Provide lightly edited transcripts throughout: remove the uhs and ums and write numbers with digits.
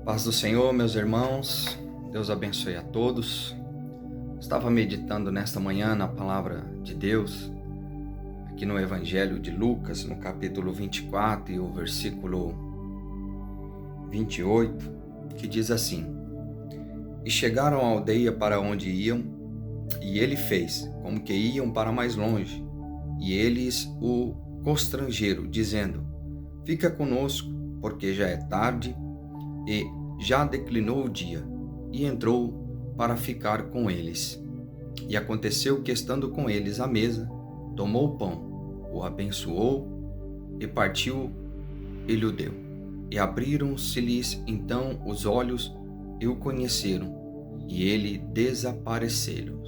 Paz do Senhor, meus irmãos, Deus abençoe a todos. Estava meditando nesta manhã na palavra de Deus, aqui no Evangelho de Lucas, no capítulo 24 e o versículo 28, que diz assim: E chegaram à aldeia para onde iam, e ele fez como que iam para mais longe, e eles o constrangeram, dizendo: Fica conosco, porque já é tarde, e já declinou o dia, e entrou para ficar com eles. E aconteceu que, estando com eles à mesa, tomou o pão, o abençoou, e partiu e lhe deu. E abriram-se-lhes então os olhos, e o conheceram, e ele desapareceu.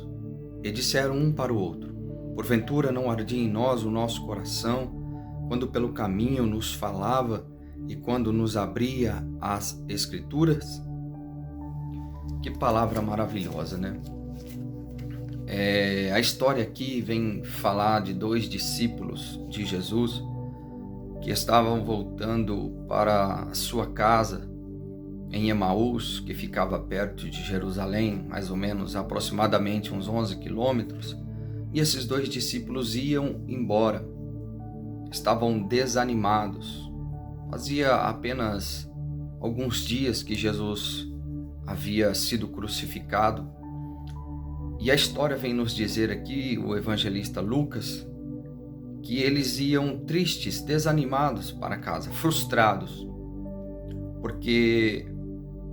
E disseram um para o outro: Porventura não ardia em nós o nosso coração, quando pelo caminho nos falava, e quando nos abria as Escrituras? Que palavra maravilhosa, né? A história aqui vem falar de dois discípulos de Jesus que estavam voltando para a sua casa em Emaús, que ficava perto de Jerusalém, mais ou menos aproximadamente uns 11 quilômetros, e esses dois discípulos iam embora. Estavam desanimados. Fazia apenas alguns dias que Jesus havia sido crucificado. E a história vem nos dizer aqui, o evangelista Lucas, que eles iam tristes, desanimados para casa, frustrados, porque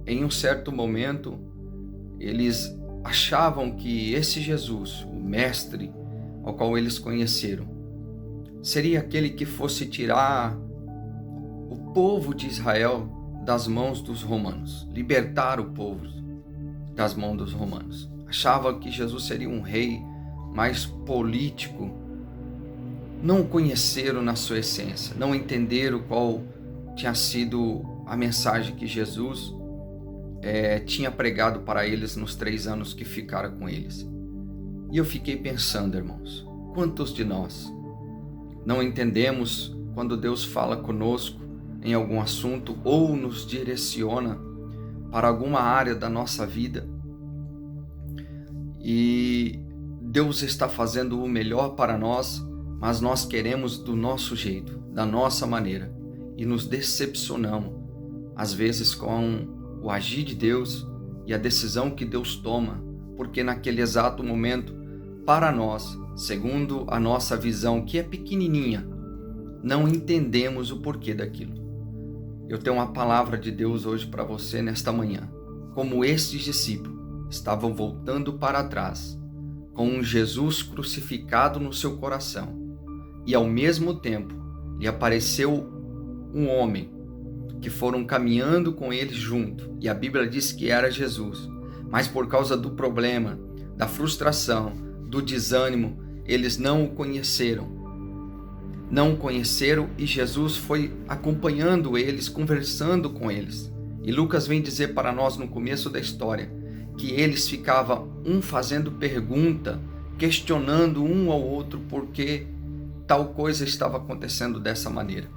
em um certo momento eles achavam que esse Jesus, o mestre ao qual eles conheceram, seria aquele que fosse tirar o povo de Israel das mãos dos romanos, libertar o povo das mãos dos romanos. Achavam que Jesus seria um rei mais político. Não o conheceram na sua essência, não entenderam qual tinha sido a mensagem que Jesus tinha pregado para eles nos 3 anos que ficaram com eles. E eu fiquei pensando, irmãos, quantos de nós não entendemos quando Deus fala conosco em algum assunto ou nos direciona para alguma área da nossa vida, e Deus está fazendo o melhor para nós, mas nós queremos do nosso jeito, da nossa maneira, e nos decepcionamos às vezes com o agir de Deus e a decisão que Deus toma, porque naquele exato momento, para nós, segundo a nossa visão, que é pequenininha, não entendemos o porquê daquilo. Eu tenho uma palavra de Deus hoje para você nesta manhã. Como estes discípulos estavam voltando para trás, com um Jesus crucificado no seu coração, e ao mesmo tempo lhe apareceu um homem que foram caminhando com eles junto, e a Bíblia diz que era Jesus, mas por causa do problema, da frustração, do desânimo, eles não o conheceram. Não o conheceram, e Jesus foi acompanhando eles, conversando com eles. E Lucas vem dizer para nós no começo da história que eles ficavam um fazendo pergunta, questionando um ao outro por que tal coisa estava acontecendo dessa maneira.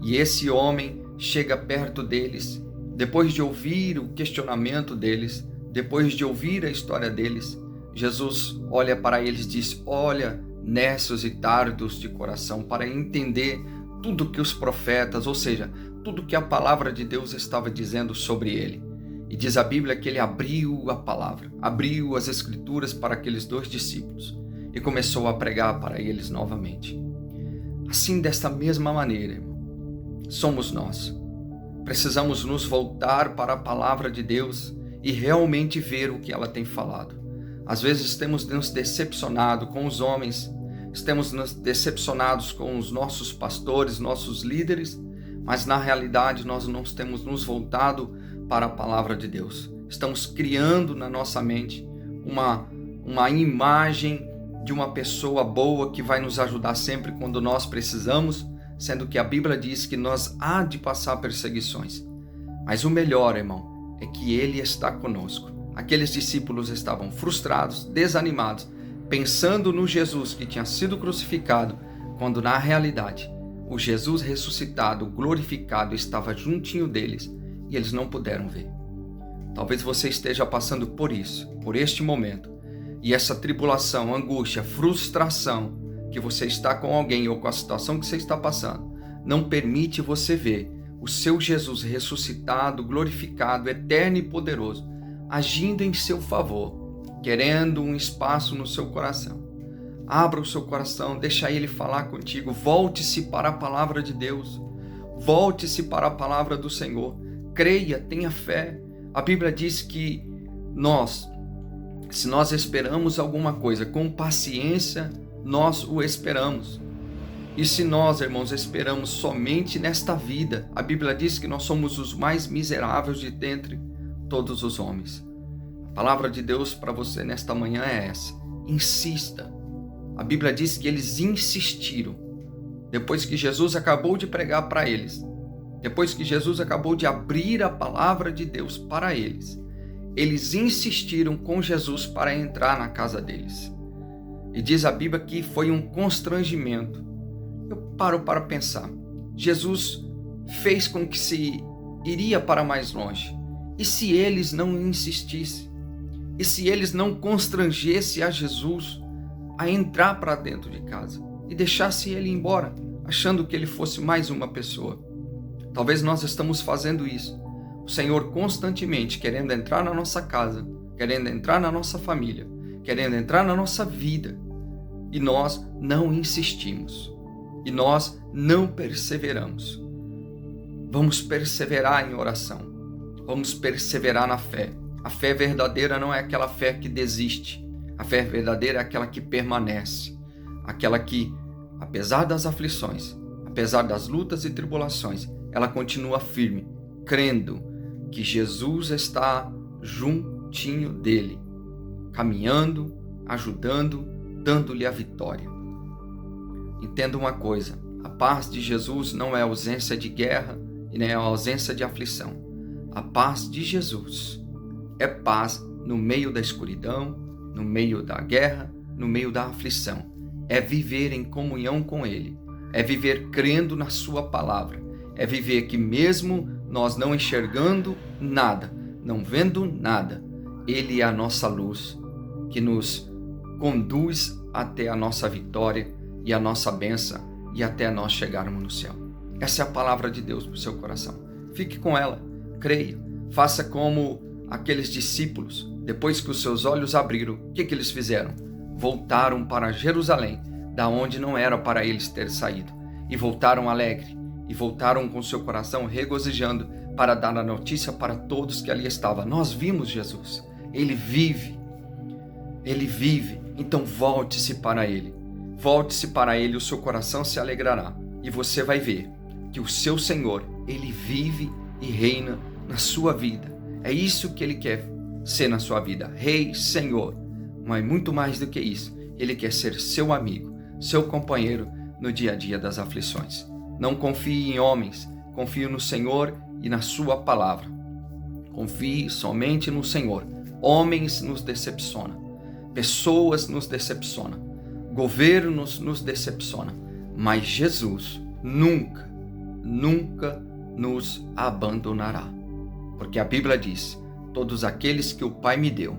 E esse homem chega perto deles, depois de ouvir o questionamento deles, depois de ouvir a história deles, Jesus olha para eles e diz: olha, necios e tardos de coração, para entender tudo que os profetas, ou seja, tudo que a palavra de Deus estava dizendo sobre ele. E diz a Bíblia que ele abriu a palavra, abriu as Escrituras para aqueles dois discípulos e começou a pregar para eles novamente. Assim, desta mesma maneira, irmão, somos nós. Precisamos nos voltar para a palavra de Deus e realmente ver o que ela tem falado. Às vezes temos nos decepcionado com os homens, estamos nos decepcionados com os nossos pastores, nossos líderes, mas na realidade nós não temos nos voltado para a palavra de Deus. Estamos criando na nossa mente uma imagem de uma pessoa boa que vai nos ajudar sempre quando nós precisamos, sendo que a Bíblia diz que nós há de passar perseguições. Mas o melhor, irmão, é que Ele está conosco. Aqueles discípulos estavam frustrados, desanimados, pensando no Jesus que tinha sido crucificado, quando na realidade o Jesus ressuscitado, glorificado, estava juntinho deles e eles não puderam ver. Talvez você esteja passando por isso, por este momento, e essa tribulação, angústia, frustração que você está com alguém ou com a situação que você está passando, não permite você ver o seu Jesus ressuscitado, glorificado, eterno e poderoso, agindo em seu favor, querendo um espaço no seu coração. Abra o seu coração, deixa Ele falar contigo, volte-se para a palavra de Deus, volte-se para a palavra do Senhor, creia, tenha fé. A Bíblia diz que se nós esperamos alguma coisa com paciência, nós o esperamos. E se nós, irmãos, esperamos somente nesta vida, a Bíblia diz que nós somos os mais miseráveis de dentre todos os homens. A palavra de Deus para você nesta manhã é essa: insista. A Bíblia diz que eles insistiram. Depois que Jesus acabou de pregar para eles, depois que Jesus acabou de abrir a palavra de Deus para eles, eles insistiram com Jesus para entrar na casa deles. E diz a Bíblia que foi um constrangimento. Eu paro para pensar. Jesus fez com que se iria para mais longe. E se eles não insistissem? E se eles não constrangessem a Jesus a entrar para dentro de casa e deixasse ele embora, achando que ele fosse mais uma pessoa? Talvez nós estamos fazendo isso. O Senhor constantemente querendo entrar na nossa casa, querendo entrar na nossa família, querendo entrar na nossa vida. E nós não insistimos. E nós não perseveramos. Vamos perseverar em oração. Vamos perseverar na fé. A fé verdadeira não é aquela fé que desiste. A fé verdadeira é aquela que permanece. Aquela que, apesar das aflições, apesar das lutas e tribulações, ela continua firme, crendo que Jesus está juntinho dele, caminhando, ajudando, dando-lhe a vitória. Entenda uma coisa: a paz de Jesus não é ausência de guerra e nem é ausência de aflição. A paz de Jesus é paz no meio da escuridão, no meio da guerra, no meio da aflição. É viver em comunhão com Ele, é viver crendo na sua palavra, é viver que mesmo nós não enxergando nada, não vendo nada, Ele é a nossa luz que nos conduz até a nossa vitória e a nossa bênção e até nós chegarmos no céu. Essa é a palavra de Deus para o seu coração. Fique com ela, creia, faça como aqueles discípulos, depois que os seus olhos abriram, o que eles fizeram? Voltaram para Jerusalém, da onde não era para eles ter saído, e voltaram alegre, e voltaram com seu coração regozijando para dar a notícia para todos que ali estavam. Nós vimos Jesus, Ele vive, então volte-se para Ele, o seu coração se alegrará, e você vai ver que o seu Senhor, Ele vive e reina na sua vida. É isso que Ele quer ser na sua vida, Rei, Senhor, mas muito mais do que isso, Ele quer ser seu amigo, seu companheiro no dia a dia das aflições. Não confie em homens, confie no Senhor e na sua palavra. Confie somente no Senhor. Homens nos decepcionam, pessoas nos decepcionam, governos nos decepcionam, mas Jesus nunca nos abandonará. Porque a Bíblia diz: todos aqueles que o Pai me deu,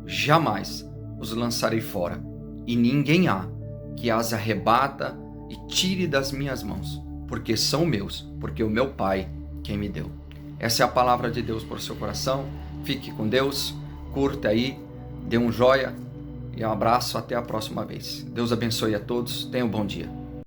jamais os lançarei fora, e ninguém há que as arrebata e tire das minhas mãos, porque são meus, porque o meu Pai quem me deu. Essa é a palavra de Deus para o seu coração. Fique com Deus, curta aí, dê um joia e um abraço, até a próxima vez. Deus abençoe a todos, tenha um bom dia.